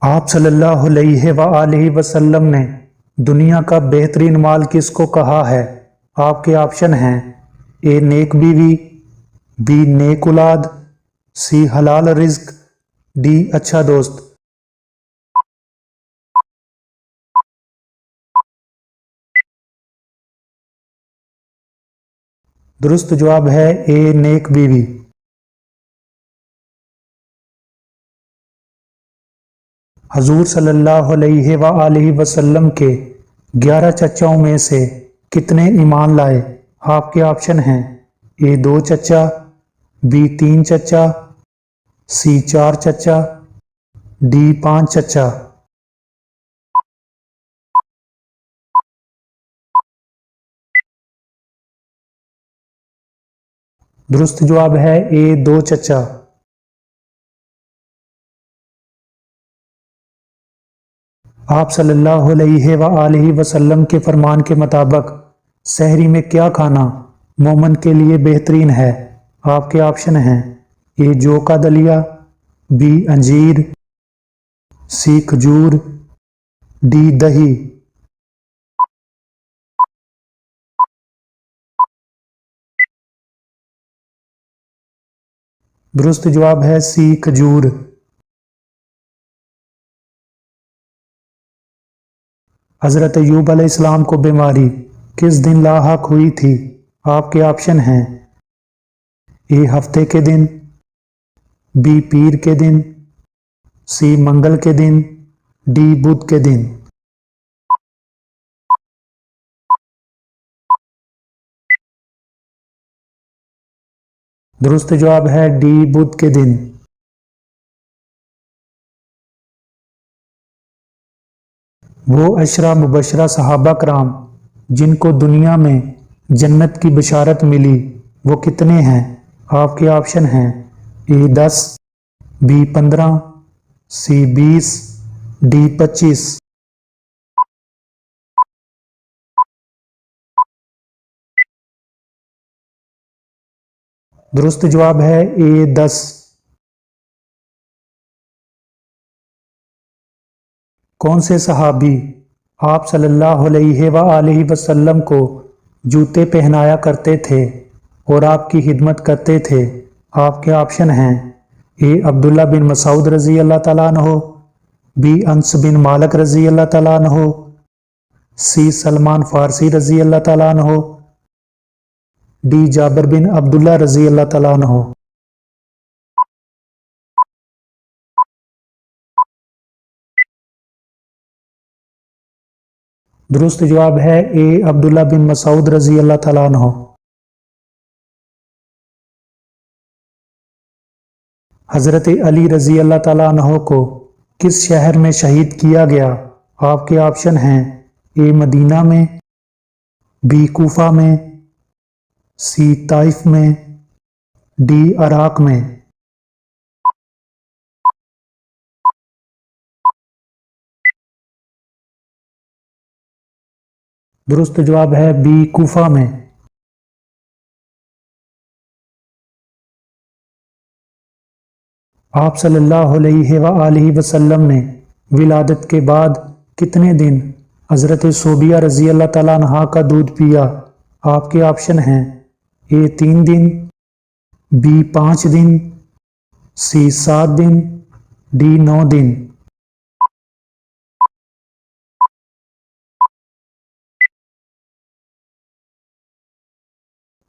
آپ صلی اللہ علیہ وآلہ وسلم نے دنیا کا بہترین مال کس کو کہا ہے؟ آپ کے آپشن ہیں: اے نیک بیوی، بی نیک اولاد، سی حلال رزق، ڈی اچھا دوست۔ درست جواب ہے اے نیک بیوی۔ حضور صلی اللہ علیہ وآلہ وسلم کے 11 چچاؤں میں سے کتنے ایمان لائے؟ آپ کے آپشن ہیں: اے 2 چچا، بی 3 چچا، سی 4 چچا، ڈی 5 چچا۔ درست جواب ہے اے 2 چچا۔ آپ صلی اللہ علیہ وآلہ وسلم کے فرمان کے مطابق سحری میں کیا کھانا مومن کے لیے بہترین ہے؟ آپ کے آپشن ہیں: اے جو کا دلیا، بی انجیر، سی کھجور، ڈی دہی۔ درست جواب ہے سی کھجور۔ حضرت ایوب علیہ السلام کو بیماری کس دن لاحق ہوئی تھی؟ آپ کے آپشن ہیں: اے ہفتے کے دن، بی پیر کے دن، سی منگل کے دن، ڈی بدھ کے دن۔ درست جواب ہے ڈی بدھ کے دن۔ وہ عشرہ مبشرہ صحابہ کرام جن کو دنیا میں جنت کی بشارت ملی وہ کتنے ہیں؟ آپ کے آپشن ہیں: اے 10، بی 15، سی 20، ڈی 25۔ درست جواب ہے اے 10۔ کون سے صحابی آپ صلی اللہ علیہ وآلہ وسلم کو جوتے پہنایا کرتے تھے اور آپ کی خدمت کرتے تھے؟ آپ کے آپشن ہیں: اے عبداللہ بن مسعود رضی اللہ تعالیٰ عنہ، بی انس بن مالک رضی اللہ تعالیٰ عنہ، سی سلمان فارسی رضی اللہ تعالیٰ عنہ، ڈی جابر بن عبداللہ رضی اللہ تعالیٰ عنہ۔ درست جواب ہے اے عبداللہ بن مسعود رضی اللہ تعالیٰ عنہ۔ حضرت علی رضی اللہ تعالیٰ عنہ کو کس شہر میں شہید کیا گیا؟ آپ کے آپشن ہیں: اے مدینہ میں، بی کوفہ میں، سی طائف میں، ڈی عراق میں۔ درست جواب ہے بی کوفہ میں۔ آپ صلی اللہ علیہ وآلہ وسلم نے ولادت کے بعد کتنے دن حضرت صوبیہ رضی اللہ تعالیٰ عنہا کا دودھ پیا؟ آپ کے آپشن ہیں: اے 3 دن، be 5 then, C 7 then, D 9 دن۔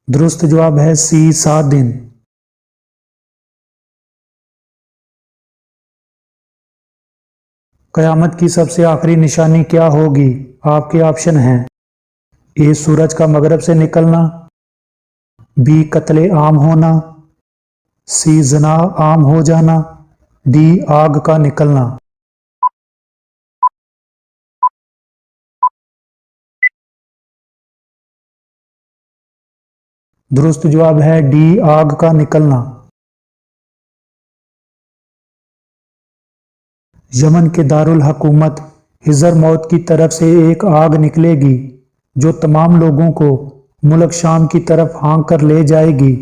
درست جواب ہے سی 7 دن۔ قیامت کی سب سے آخری نشانی کیا ہوگی؟ آپ کے آپشن ہیں: اے سورج کا مغرب سے نکلنا، بی قتل عام ہونا، سی زنا عام ہو جانا، ڈی آگ کا نکلنا۔ درست جواب ہے ڈی آگ کا نکلنا۔ یمن کے دارالحکومت حضر موت کی طرف سے ایک آگ نکلے گی جو تمام لوگوں کو ملک شام کی طرف ہانک کر لے جائے گی۔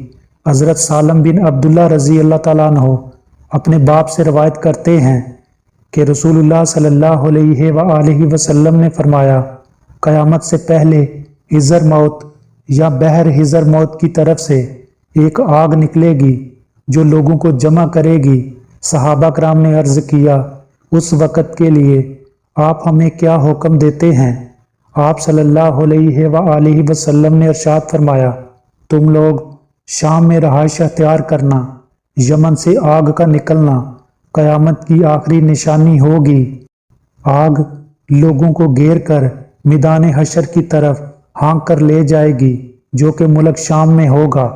حضرت سالم بن عبداللہ رضی اللہ تعالیٰ عنہ اپنے باپ سے روایت کرتے ہیں کہ رسول اللہ صلی اللہ علیہ وآلہ وسلم نے فرمایا، قیامت سے پہلے حضر موت یا بحر حضر موت کی طرف سے ایک آگ نکلے گی جو لوگوں کو جمع کرے گی۔ صحابہ کرام نے عرض کیا، اس وقت کے لیے آپ ہمیں کیا حکم دیتے ہیں؟ آپ صلی اللہ علیہ وآلہ وسلم نے ارشاد فرمایا، تم لوگ شام میں رہائش اختیار کرنا، یمن سے آگ کا نکلنا قیامت کی آخری نشانی ہوگی۔ آگ لوگوں کو گھیر کر میدان حشر کی طرف ہانک کر لے جائے گی جو کہ ملک شام میں ہوگا۔